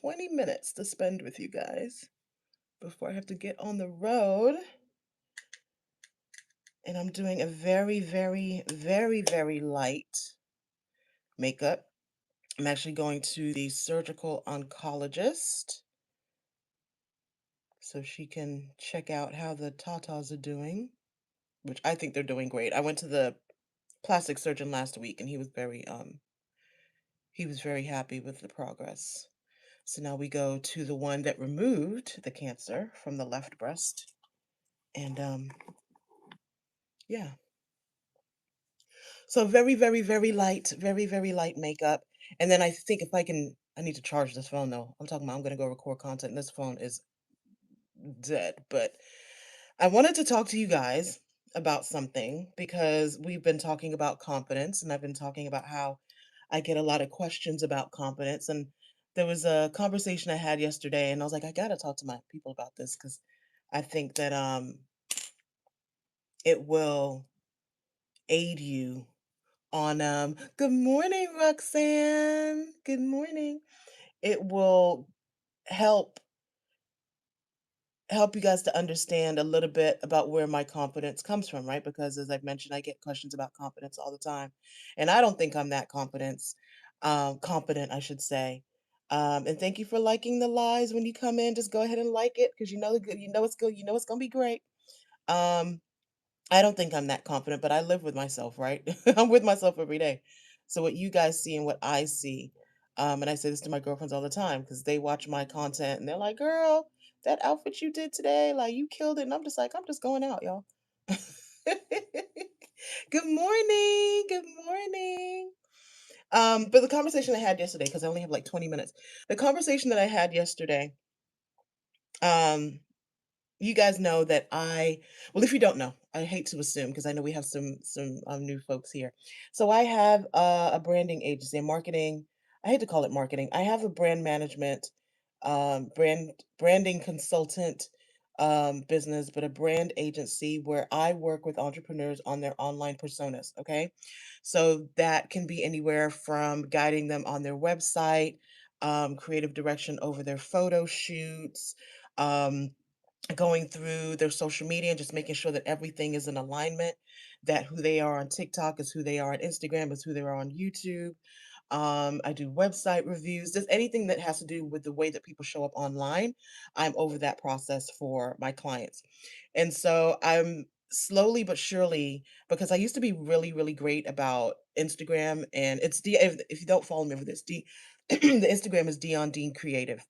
20 minutes to spend with you guys before I have to get on the road. And I'm doing a very, very, very, very light makeup. I'm actually going to the surgical oncologist so she can check out how the tatas are doing, which I think they're doing great. I went to the plastic surgeon last week and he was very happy with the progress. So now we go to the one that removed the cancer from the left breast. And yeah. So very, very, very, very light makeup. And then I think I need to charge this phone though. I'm talking about I'm gonna go record content and this phone is dead. But I wanted to talk to you guys about something because we've been talking about confidence and I've been talking about how I get a lot of questions about confidence. And there was a conversation I had yesterday and I was like, I gotta talk to my people about this because I think that it will aid you on good morning, Roxanne. Good morning. It will help help you guys to understand a little bit about where my confidence comes from, right? Because as I've mentioned, I get questions about confidence all the time. And I don't think I'm that confident, I should say. And thank you for liking the lies when you come in. Just go ahead and like it because you know it's good, you know it's gonna be great. Um, I don't think I'm that confident, but I live with myself, right? I'm with myself every day. So what you guys see and what I see, and I say this to my girlfriends all the time because they watch my content and they're like, "Girl, that outfit you did today, like you killed it." And I'm just like, "I'm just going out, y'all." Good morning. Good morning. But the conversation I had yesterday, because I only have like 20 minutes. The conversation that I had yesterday, um, you guys know that well, if you don't know, I hate to assume because I know we have some new folks here. So I have a branding agency, a marketing. I hate to call it marketing. I have a brand management, branding consultant business, but a brand agency where I work with entrepreneurs on their online personas. Okay, so that can be anywhere from guiding them on their website, creative direction over their photo shoots. Going through their social media and just making sure that everything is in alignment, that who they are on TikTok is who they are on Instagram, is who they are on YouTube. I do website reviews, just anything that has to do with the way that people show up online. I'm over that process for my clients. And so I'm slowly but surely, because I used to be really, really great about Instagram, and if you don't follow me over this, the Instagram is Dion Dean Creative.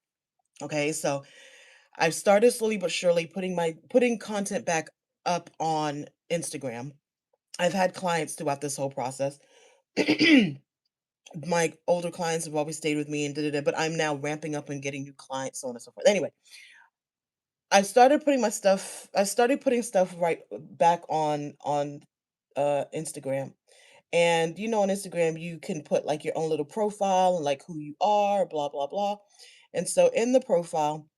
Okay, so I've started slowly but surely putting content back up on Instagram. I've had clients throughout this whole process. My older clients have always stayed with me and but I'm now ramping up and getting new clients, so on and so forth. Anyway, I started putting stuff right back on Instagram. And on Instagram you can put like your own little profile and like who you are, blah blah blah. And so in the profile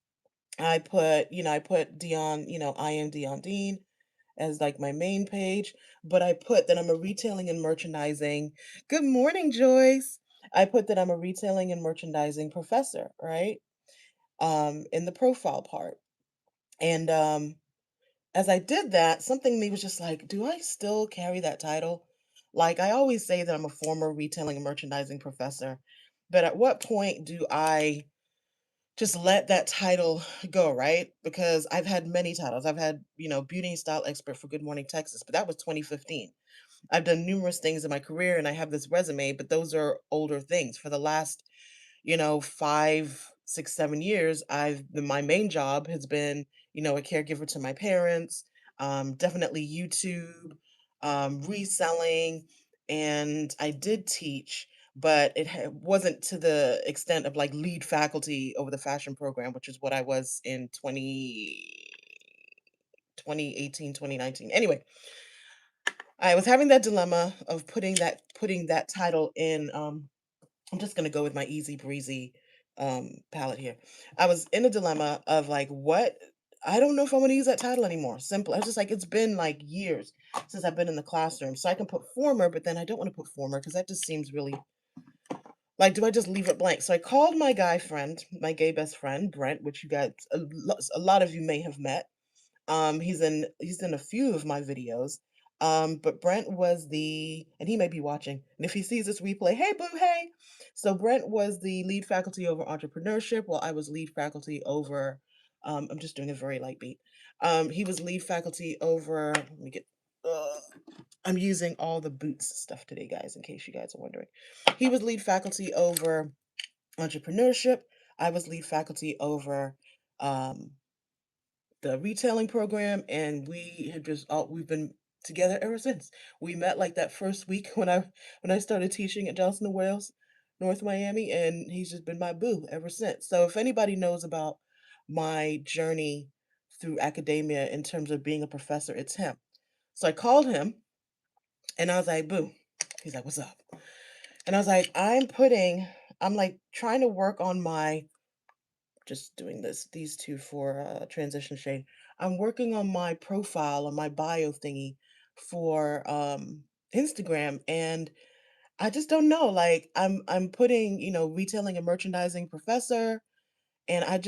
I put Dion, I am Dion Dean as like my main page, but I put that I'm a retailing and merchandising. Good morning, Joyce. I put that I'm a retailing and merchandising professor, right? In the profile part. And as I did that, something in me was just like, do I still carry that title? Like I always say that I'm a former retailing and merchandising professor, but at what point do I just let that title go, right? Because I've had many titles. I've had, beauty and style expert for Good Morning Texas, but that was 2015. I've done numerous things in my career and I have this resume, but those are older things. For the last, 5, 6, 7 years, my main job has been, a caregiver to my parents, definitely YouTube, reselling, and I did teach, but wasn't to the extent of like lead faculty over the fashion program, which is what I was in 2018, 2019. Anyway, I was having that dilemma of putting that title in. I'm just gonna go with my easy breezy palette here. I was in a dilemma of like, what? I don't know if I want to use that title anymore. Simple. I was just like, it's been like years since I've been in the classroom, so I can put former, but then I don't want to put former because that just seems really Like, do I just leave it blank? So I called my guy friend, my gay best friend, Brent, which you guys, a lot of you may have met. He's in a few of my videos. But Brent was and he may be watching. And if he sees this replay, hey boo, hey. So Brent was the lead faculty over entrepreneurship, while I was lead faculty over. I'm just doing a very light beat. He was lead faculty over. Let me get. I'm using all the boots stuff today, guys, in case you guys are wondering. He was lead faculty over entrepreneurship. I was lead faculty over um, the retailing program, and we've been together ever since. We met like that first week when I started teaching at Johnson and Wales, North Miami, and he's just been my boo ever since. So if anybody knows about my journey through academia in terms of being a professor, it's him. So I called him and I was like, boo. He's like, what's up? And I was like, I'm like trying to work on my just doing these two for transition shade. I'm working on my profile on my bio thingy for Instagram, and I just don't know. Like I'm putting, retailing and merchandising professor, and I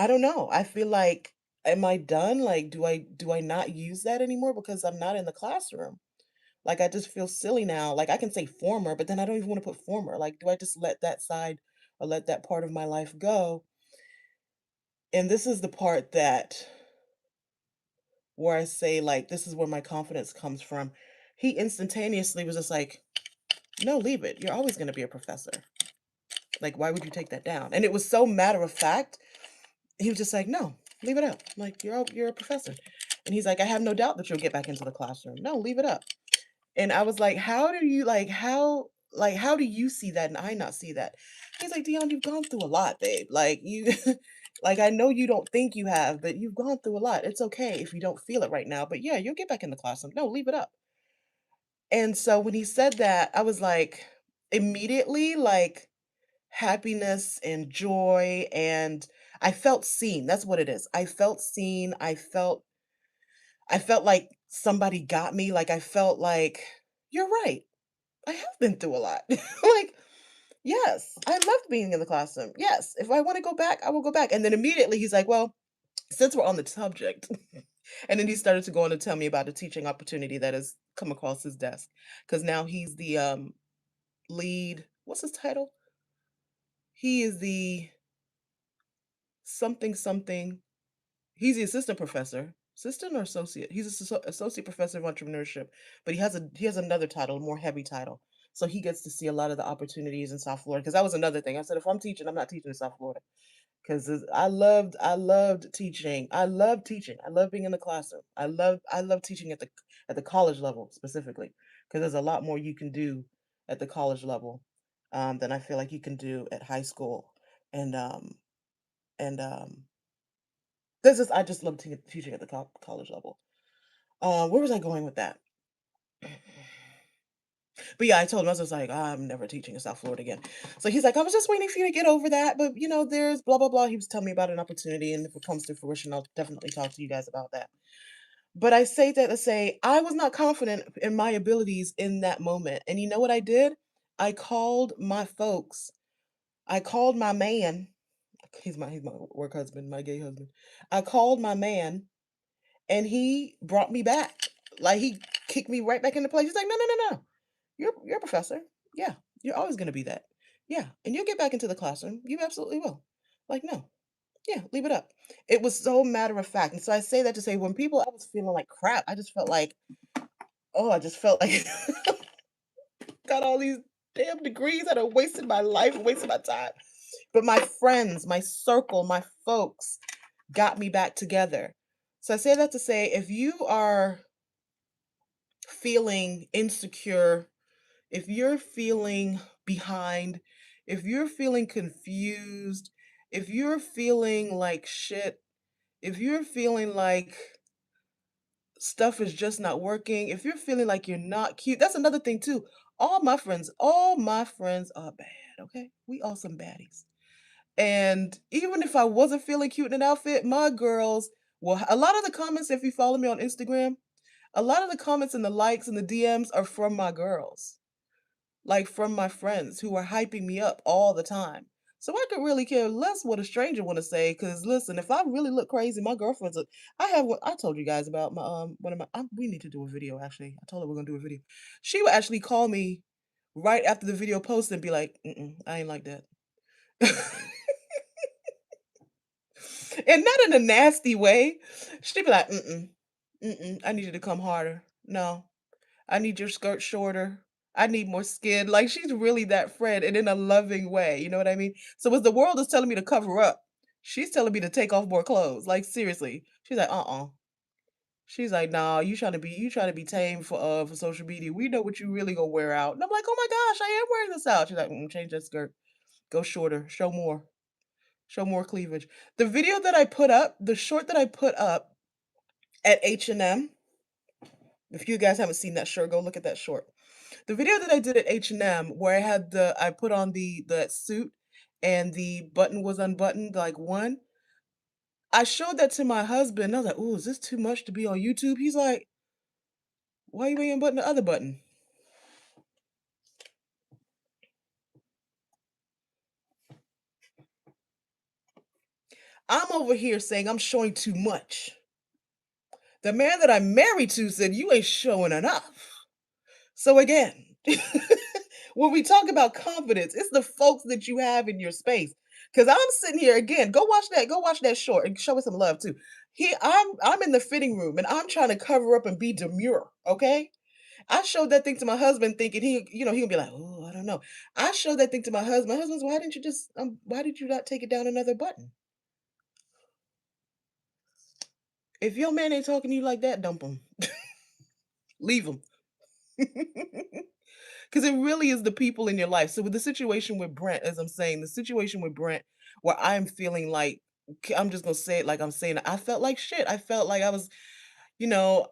don't know. I feel like, am I done? Like do I not use that anymore because I'm not in the classroom? Like I just feel silly now. Like I can say former, but then I don't even want to put former. Like do I just let that side or let that part of my life go? And this is the part that where I say, like, this is where my confidence comes from. He instantaneously was just like, "No, leave it. You're always gonna be a professor. Like, why would you take that down?" And it was so matter of fact. He was just like, "No, leave it up. Like, you're a professor." And he's like, "I have no doubt that you'll get back into the classroom. No, leave it up." And I was like, "How do you how do you see that and I not see that?" He's like, "Dion, you've gone through a lot, babe. Like you like I know you don't think you have, but you've gone through a lot. It's okay if you don't feel it right now. But yeah, you'll get back in the classroom. No, leave it up." And so when he said that, I was like immediately like happiness and joy, and I felt seen. That's what it is. I felt seen. I felt like somebody got me. Like I felt like you're right. I have been through a lot. Like, yes, I loved being in the classroom. Yes, if I want to go back, I will go back. And then immediately he's like, well, since we're on the subject, and then he started to go on to tell me about a teaching opportunity that has come across his desk. Because now he's the lead, what's his title? He is the something something. He's the assistant professor. Assistant or associate? He's associate professor of entrepreneurship, but he has another title, a more heavy title. So he gets to see a lot of the opportunities in South Florida. Because that was another thing. I said, if I'm teaching, I'm not teaching in South Florida. Because I loved teaching. I love teaching. I love being in the classroom. I love teaching at the college level specifically. Because there's a lot more you can do at the college level than I feel like you can do at high school. And and this is I just love teaching at the college level. Where was I going with that? But yeah, I told him I was just like, I'm never teaching in South Florida again. So he's like, I was just waiting for you to get over that, but there's blah blah blah. He was telling me about an opportunity, and if it comes to fruition, I'll definitely talk to you guys about that. But I say that to say I was not confident in my abilities in that moment, and you know what I did? I called my folks. I called my man. He's my work husband, my gay husband. I called my man, and he brought me back. Like he kicked me right back into place. He's like, no, no, no, no. You're a professor. Yeah, you're always gonna be that. Yeah, and you'll get back into the classroom. You absolutely will. Like, no. Yeah, leave it up. It was so matter of fact. And so I say that to say when people I was feeling like crap, I just felt like, oh, I just felt like got all these damn degrees that are wasting my life, wasting my time. But my friends, my circle, my folks got me back together. So I say that to say if you are feeling insecure, if you're feeling behind, if you're feeling confused, if you're feeling like shit, if you're feeling like stuff is just not working, if you're feeling like you're not cute, that's another thing too. All my friends are bad, okay? We all some baddies. And even if I wasn't feeling cute in an outfit, my girls, well, a lot of the comments, if you follow me on Instagram, a lot of the comments and the likes and the DMs are from my girls. like from my friends who are hyping me up all the time. So I could really care less what a stranger want to say. Cause listen, if I really look crazy, my girlfriend's. I have what I told you guys about my one of my. We need to do a video actually. I told her we're gonna do a video. She would actually call me right after the video post and be like, I ain't like that. And not in a nasty way. She'd be like, I need you to come harder. No, I need your skirt shorter. I need more skin. Like she's really that friend and in a loving way. You know what I mean? So as the world is telling me to cover up, she's telling me to take off more clothes. Like seriously. She's like, She's like, nah, you trying to be tame for social media. We know what you really gonna wear out. And I'm like, oh my gosh, I am wearing this out. She's like, change that skirt. Go shorter. Show more. Show more cleavage. The video that I put up, the short that I put up at H&M, if you guys haven't seen that short, go look at that short. The video that I did at H&M where I put on the suit and the button was unbuttoned like one, I showed that to my husband. I was like, "Ooh, is this too much to be on YouTube?" He's like, "Why you ain't unbutton the other button?" I'm over here saying I'm showing too much. The man that I'm married to said, "You ain't showing enough." So again, when we talk about confidence, it's the folks that you have in your space. Because I'm sitting here again. Go watch that short and show us some love too. I'm in the fitting room and I'm trying to cover up and be demure. Okay. I showed that thing to my husband thinking he'll be like, oh, I don't know. I showed that thing to my husband. My husband's, why did you not take it down another button? If your man ain't talking to you like that, dump him. Leave him. Because it really is the people in your life. So with the situation with Brent, as I'm saying, the situation with Brent, where I'm feeling like I'm just gonna say it like I'm saying it, I felt like shit. I felt like I was, you know,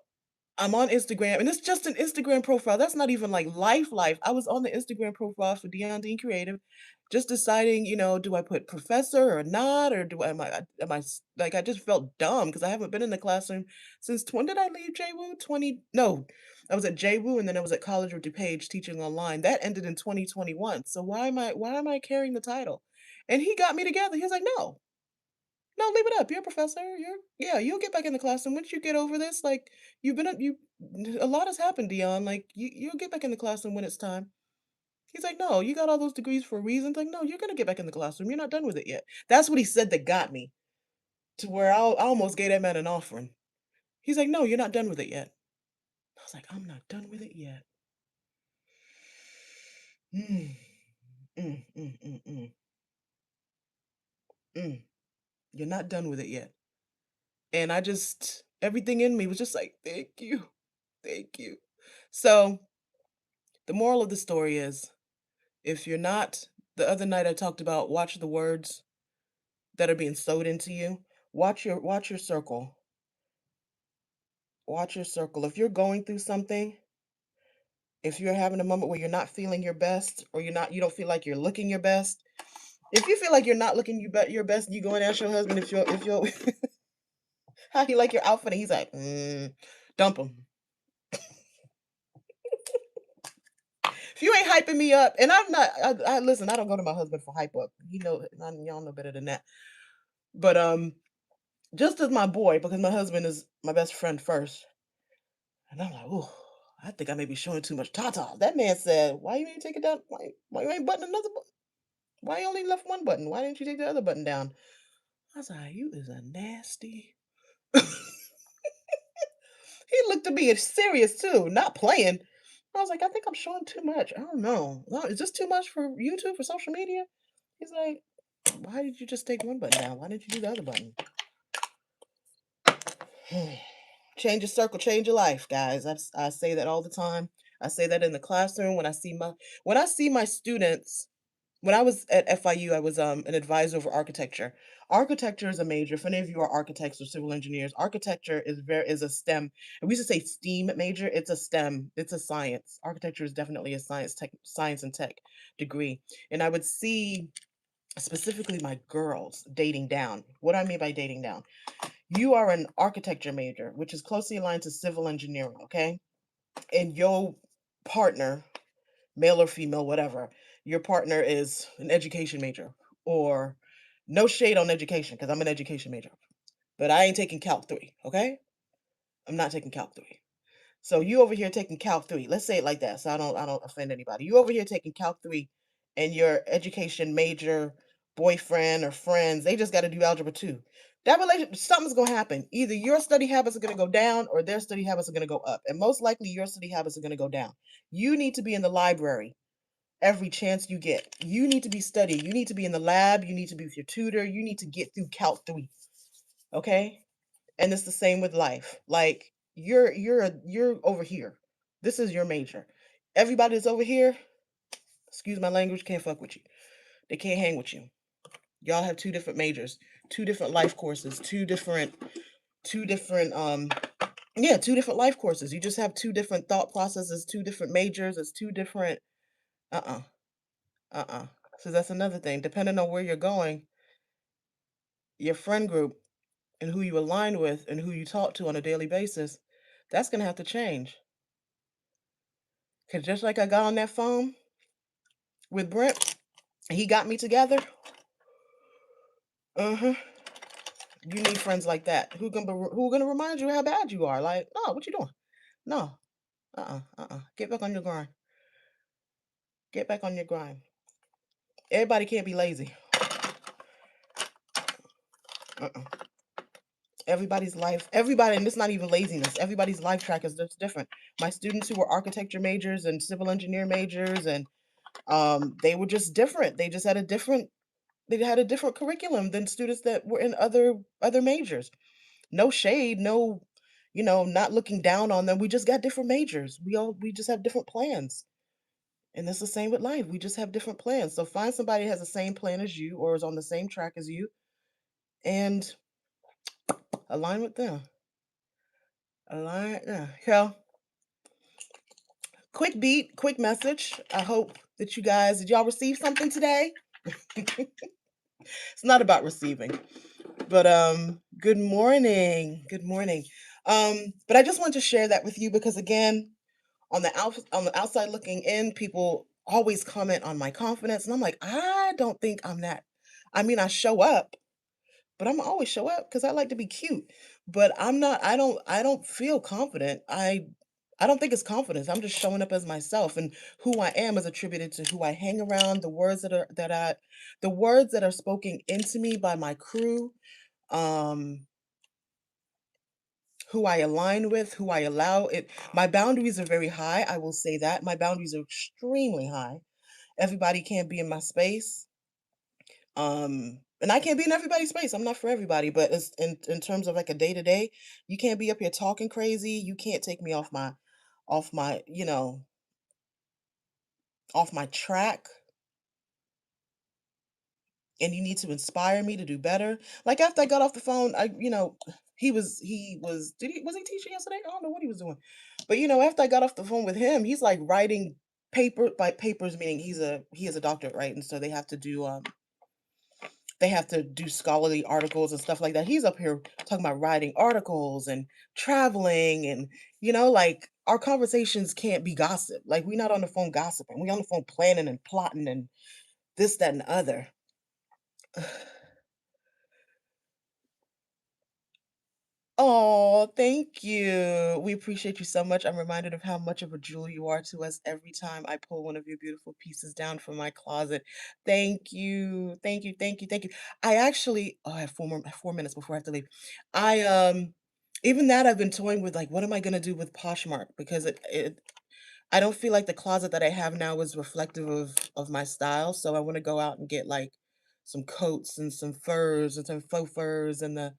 I'm on Instagram, and it's just an Instagram profile. That's not even like life. I was on the Instagram profile for Dion Dean Creative, just deciding, do I put professor or not, or do I am I like I just felt dumb because I haven't been in the classroom since when did I leave JWU? 20 no, I was at JWU and then I was at College of DuPage teaching online. That ended in 2021. So why am I carrying the title? And he got me together. He was like, no, no, leave it up. You're a professor. Yeah, you'll get back in the classroom once you get over this. Like a lot has happened, Dion. Like you'll get back in the classroom when it's time. He's like, no, you got all those degrees for a reason. Like, no, you're gonna get back in the classroom. You're not done with it yet. That's what he said that got me to where I almost gave that man an offering. He's like, no, you're not done with it yet. I was like, I'm not done with it yet. Mm, mm, mm, mm, mm, mm. You're not done with it yet. And everything in me was just like, thank you, thank you. So the moral of the story is, if you're not, the other night I talked about watch the words that are being sewed into you. Watch your circle. Watch your circle. If you're going through something, if you're having a moment where you're not feeling your best or you don't feel like you're looking your best, if you feel like you're not looking your best, you go and ask your husband if you're how he like your outfit and he's like, dump him. If you ain't hyping me up, and I'm not, I listen. I don't go to my husband for hype up. Y'all know better than that. But just as my boy, because my husband is my best friend first, and I'm like, oh, I think I may be showing too much tata. That man said, why you ain't take it down? Why you ain't button another button? Why you only left one button? Why didn't you take the other button down? I was like, you is a nasty. He looked at me as serious too, not playing. I was like, I think I'm showing too much. I don't know. Is this too much for YouTube, for social media? He's like, why did you just take one button down? Why didn't you do the other button? Change your circle, change your life, guys. I say that all the time. I say that in the classroom when I see my students. When I was at FIU, I was an advisor for architecture. Architecture is a major. If any of you are architects or civil engineers, architecture is a STEM. And we used to say STEAM major. It's a STEM. It's a science. Architecture is definitely a science and tech degree. And I would see specifically my girls dating down. What do I mean by dating down? You are an architecture major, which is closely aligned to civil engineering, okay? And your partner male or female, whatever, your partner is an education major, or no shade on education because I'm an education major, but I ain't taking Calc 3, okay? I'm not taking Calc 3. So you over here taking Calc 3. Let's say it like that so I don't offend anybody. You over here taking Calc 3 and your education major boyfriend or friends, they just got to do algebra 2. That relationship, something's going to happen. Either your study habits are going to go down or their study habits are going to go up. And most likely your study habits are going to go down. You need to be in the library every chance you get. You need to be studying. You need to be in the lab. You need to be with your tutor. You need to get through Calc 3. Okay? And it's the same with life. Like you're over here. This is your major. Everybody that's over here, excuse my language, can't fuck with you. They can't hang with you. Y'all have two different majors, two different life courses, two different yeah, two different life courses. You just have two different thought processes, two different majors, it's two different uh-uh. Uh-uh. So that's another thing. Depending on where you're going, your friend group and who you align with and who you talk to on a daily basis, that's gonna have to change. Cause just like I got on that phone with Brent, he got me together. Uh-huh. You need friends like that who gonna remind you how bad you are. Like, no, what you doing? No. Get back on your grind. Get back on your grind. Everybody can't be lazy. Uh-uh. Everybody, and it's not even laziness. Everybody's life track is just different. My students who were architecture majors and civil engineer majors, and they were just different. They had a different curriculum than students that were in other majors. No shade, no, not looking down on them. We just got different majors. We just have different plans. And it's the same with life. We just have different plans. So find somebody that has the same plan as you or is on the same track as you and align with them. Align. Yeah. Kel, quick beat, quick message. I hope that did y'all receive something today? It's not about receiving. But good morning. Good morning. But I just wanted to share that with you because again, on the outside looking in, people always comment on my confidence and I'm like, I don't think I'm that. I mean, I show up, but I'm always show up because I like to be cute. But I don't feel confident. I don't think it's confidence. I'm just showing up as myself and who I am is attributed to who I hang around, the words that are spoken into me by my crew, um, who I align with, who I allow it. My boundaries are very high. I will say that. My boundaries are extremely high. Everybody can't be in my space. And I can't be in everybody's space. I'm not for everybody, but it's in terms of like a day to day, you can't be up here talking crazy. You can't take me off my, off my track, and you need to inspire me to do better. Like after I got off the phone, was he teaching yesterday? I don't know what he was doing. But after I got off the phone with him, he's like writing by papers, meaning he is a doctorate, right? And so they have to do scholarly articles and stuff like that. He's up here talking about writing articles and traveling and like our conversations can't be gossip. Like we're not on the phone gossiping. We're on the phone planning and plotting and this, that, and the other. Oh, thank you. We appreciate you so much. I'm reminded of how much of a jewel you are to us every time I pull one of your beautiful pieces down from my closet. Thank you. Thank you. Thank you. Thank you. I actually, I have 4 minutes before I have to leave. Even that I've been toying with, like, what am I gonna do with Poshmark? Because I don't feel like the closet that I have now is reflective of my style. So I want to go out and get like some coats and some furs and some faux furs and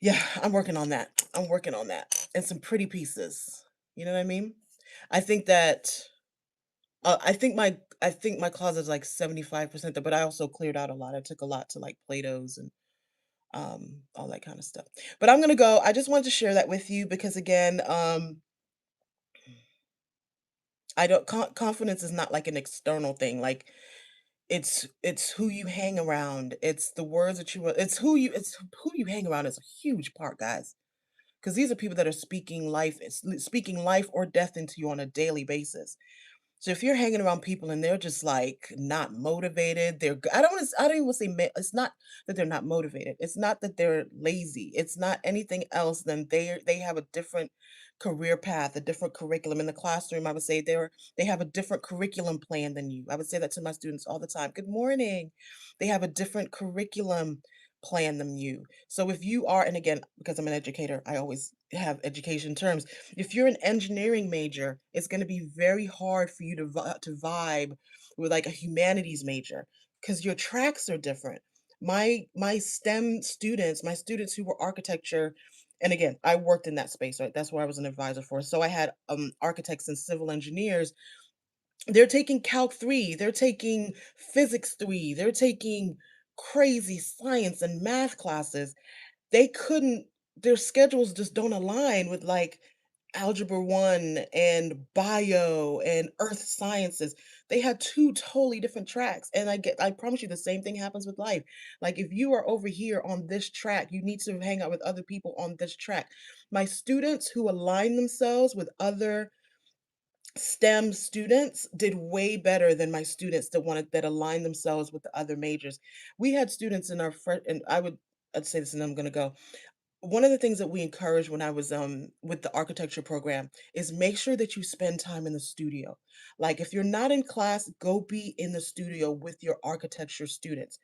yeah, I'm working on that. I'm working on that. And some pretty pieces. You know what I mean? I think that I think my closet is like 75% there, but I also cleared out a lot. I took a lot to like Play-Dohs and all that kind of stuff. But I'm gonna go. I just wanted to share that with you because again, I don't confidence is not like an external thing. Like it's who you hang around. It's the words that it's who you hang around is a huge part, guys. Because these are people that are speaking life or death into you on a daily basis. So if you're hanging around people and they're just like not motivated, I don't even wanna say it's not that they're not motivated. It's not that they're lazy. It's not anything else than they have a different career path, a different curriculum. In the classroom, I would say they have a different curriculum plan than you. I would say that to my students all the time. Good morning. They have a different curriculum plan than you. So if you are, and again, because I'm an educator, I always have education terms. If you're an engineering major, it's going to be very hard for you to vibe with like a humanities major because your tracks are different. My STEM students, my students who were architecture, and again, I worked in that space, right? That's where I was an advisor for. So I had architects and civil engineers. They're taking Calc 3, they're taking Physics 3, they're taking crazy science and math classes. They couldn't their schedules just don't align with, like, Algebra 1 and Bio and Earth Sciences. They had 2 totally different tracks, and I promise you the same thing happens with life. Like, if you are over here on this track, you need to hang out with other people on this track. My students who align themselves with other STEM students did way better than my students that aligned themselves with the other majors. We had students in our and I'd say this and I'm gonna go. One of the things that we encouraged when I was with the architecture program is make sure that you spend time in the studio. Like if you're not in class, go be in the studio with your architecture students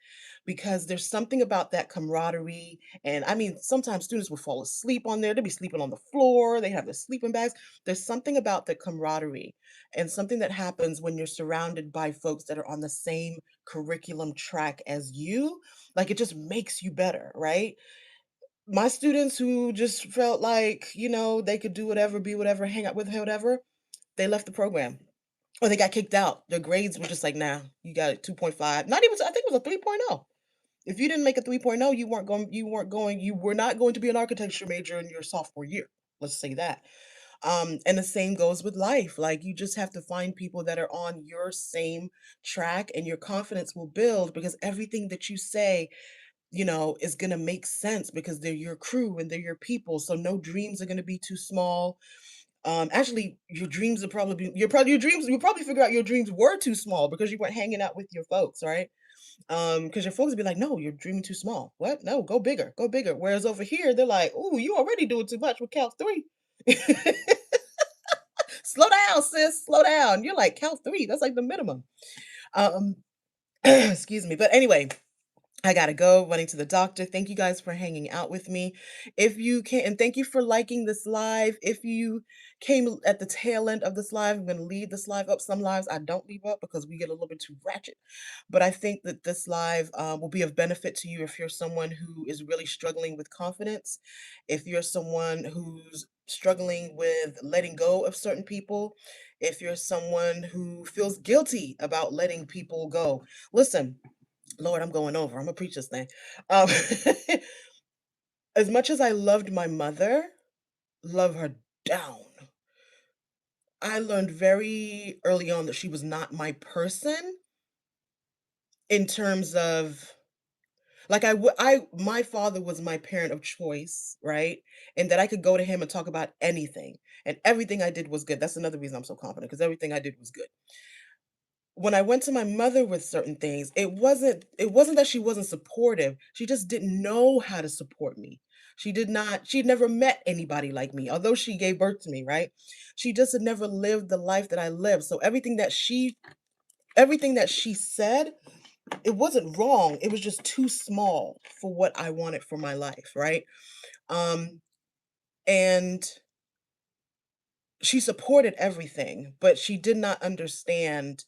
because there's something about that camaraderie. And I mean, sometimes students will fall asleep on there. They'll be sleeping on the floor. They have their sleeping bags. There's something about the camaraderie and something that happens when you're surrounded by folks that are on the same curriculum track as you. Like it just makes you better, right? My students who just felt like, they could do whatever, be whatever, hang out with whatever, they left the program or they got kicked out. Their grades were just like, nah, you got a 2.5. Not even, I think it was a 3.0. If you didn't make a 3.0, you were not going to be an architecture major in your sophomore year. Let's say that. And the same goes with life. Like you just have to find people that are on your same track and your confidence will build because everything that you say is gonna make sense because they're your crew and they're your people. So no dreams are gonna be too small. Actually, your dreams are probably you'll probably figure out your dreams were too small because you weren't hanging out with your folks, right? Because your folks be like, no, you're dreaming too small. What? No, go bigger, go bigger. Whereas over here, they're like, oh, you already doing too much with Calc 3. Slow down, sis, slow down. You're like Calc 3, that's like the minimum. Um, excuse me. But anyway, I gotta go, running to the doctor. Thank you guys for hanging out with me. If you can, and thank you for liking this live. If you came at the tail end of this live, I'm gonna leave this live up. Some lives I don't leave up because we get a little bit too ratchet. But I think that this live will be of benefit to you if you're someone who is really struggling with confidence, if you're someone who's struggling with letting go of certain people, if you're someone who feels guilty about letting people go. Listen, Lord, I'm going over. I'm gonna preach this thing. Um, as much as I loved my mother, love her down. I learned very early on that she was not my person in terms of like my father was my parent of choice, right? And that I could go to him and talk about anything, and everything I did was good. That's another reason I'm so confident because everything I did was good. When I went to my mother with certain things, it wasn't that she wasn't supportive, she just didn't know how to support me. She'd never met anybody like me, although she gave birth to me, right? She just had never lived the life that I lived, so everything that she said, it wasn't wrong, it was just too small for what I wanted for my life, right? Um, and she supported everything, but she did not understand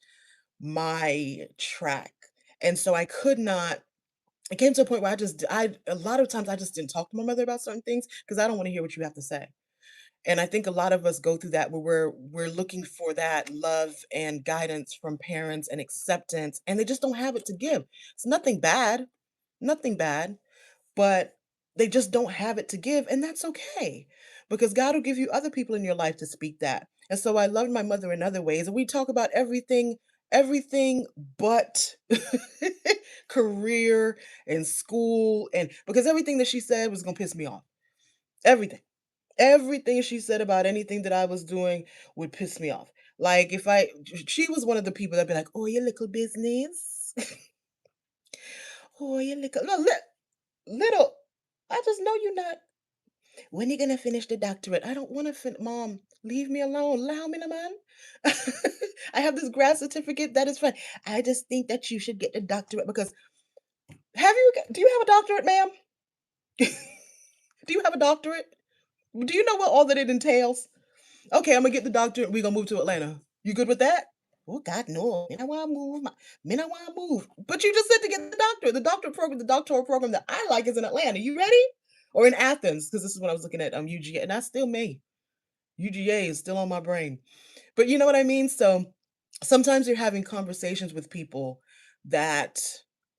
my track. And so I could not it came to a point where I a lot of times I just didn't talk to my mother about certain things because I don't want to hear what you have to say. And I think a lot of us go through that where we're looking for that love and guidance from parents and acceptance and they just don't have it to give. It's nothing bad. Nothing bad, but they just don't have it to give, and that's okay because God will give you other people in your life to speak that. And so I loved my mother in other ways, and we talk about everything but career and school, and because everything that she said was gonna piss me off. Everything. Everything she said about anything that I was doing would piss me off. Like, if I she was one of the people that'd be like, "Oh, your little business. Oh, your little no, little. I just know you're not. When you gonna finish the doctorate? I don't want to Mom, leave me alone. Allow me, man. I have this grad certificate. That is fine. I just think that you should get the doctorate because do you have a doctorate, ma'am? Do you have a doctorate? Do you know what all that it entails? Okay, I'm gonna get the doctorate. We're gonna move to Atlanta. You good with that? Oh God, no. Me not want to move. Me not want to move. But you just said to get the doctorate. The doctorate program, the doctoral program that I like is in Atlanta. You ready? Or in Athens? Because this is when I was looking at UGA, and I still may. UGA is still on my brain. But you know what I mean? So sometimes you're having conversations with people that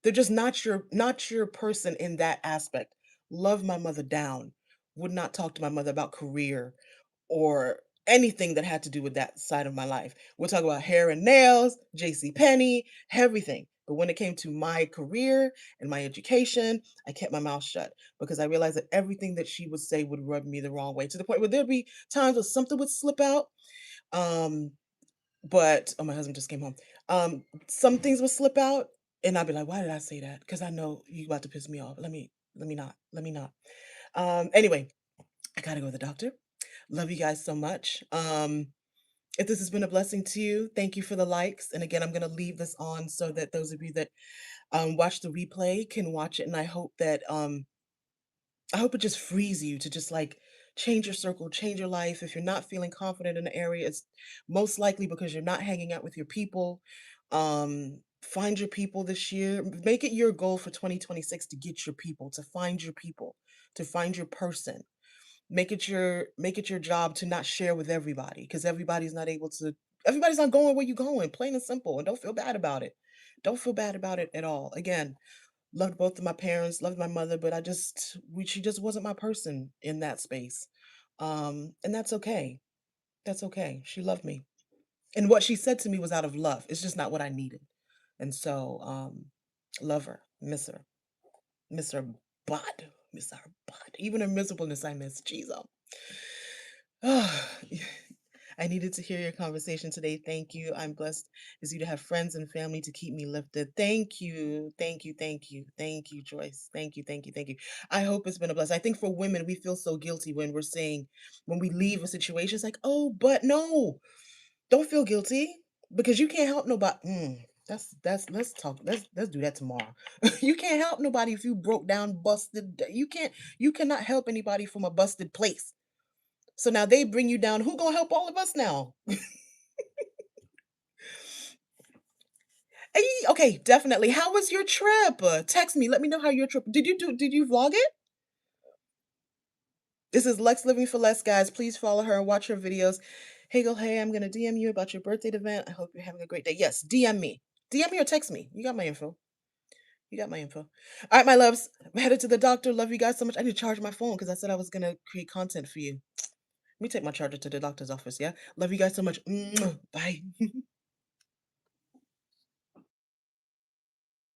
they're just not your person in that aspect. Love my mother down. Would not talk to my mother about career or anything that had to do with that side of my life. We'll talk about hair and nails, JC Penney, everything. But when it came to my career and my education, I kept my mouth shut because I realized that everything that she would say would rub me the wrong way to the point where there'd be times where something would slip out. Um, but oh, my husband just came home. Some things would slip out, and I'd be like, "Why did I say that? Because I know you about to piss me off. Let me not." Anyway, I gotta go to the doctor. Love you guys so much. If this has been a blessing to you, thank you for the likes. And again, I'm going to leave this on so that those of you that watch the replay can watch it. And I hope it just frees you to just like change your circle, change your life. If you're not feeling confident in the area, it's most likely because you're not hanging out with your people. Find your people this year. Make it your goal for 2026 to get your people, to find your people, to find your person. Make it your job to not share with everybody because everybody's not going where you're going, plain and simple, and don't feel bad about it. Don't feel bad about it at all. Again, loved both of my parents, loved my mother, but she just wasn't my person in that space. And that's okay. That's okay. She loved me. And what she said to me was out of love. It's just not what I needed. And so, love her, miss her bud, miss her bud. Even her miserableness I miss. Jesus. Oh, I needed to hear your conversation today. Thank you. I'm blessed as you to have friends and family to keep me lifted. Thank you. Thank you. Thank you. Thank you, Joyce. Thank you. Thank you. Thank you. I hope it's been a blessing. I think for women, we feel so guilty when we're saying, when we leave a situation, it's like, oh, but no, don't feel guilty because you can't help nobody. Let's talk. Let's do that tomorrow. You can't help nobody if you broke down, busted. You cannot help anybody from a busted place. So now they bring you down. Who gonna help all of us now? Okay, definitely. How was your trip? Text me. Let me know how your trip. Did you vlog it? This is Lex Living for Less, guys. Please follow her and watch her videos. Hey, girl. Hey, I'm gonna DM you about your birthday event. I hope you're having a great day. Yes, DM me. DM me or text me. You got my info. You got my info. All right, my loves. I'm headed to the doctor. Love you guys so much. I need to charge my phone because I said I was gonna create content for you. Let me take my charger to the doctor's office. Yeah. Love you guys so much. Bye.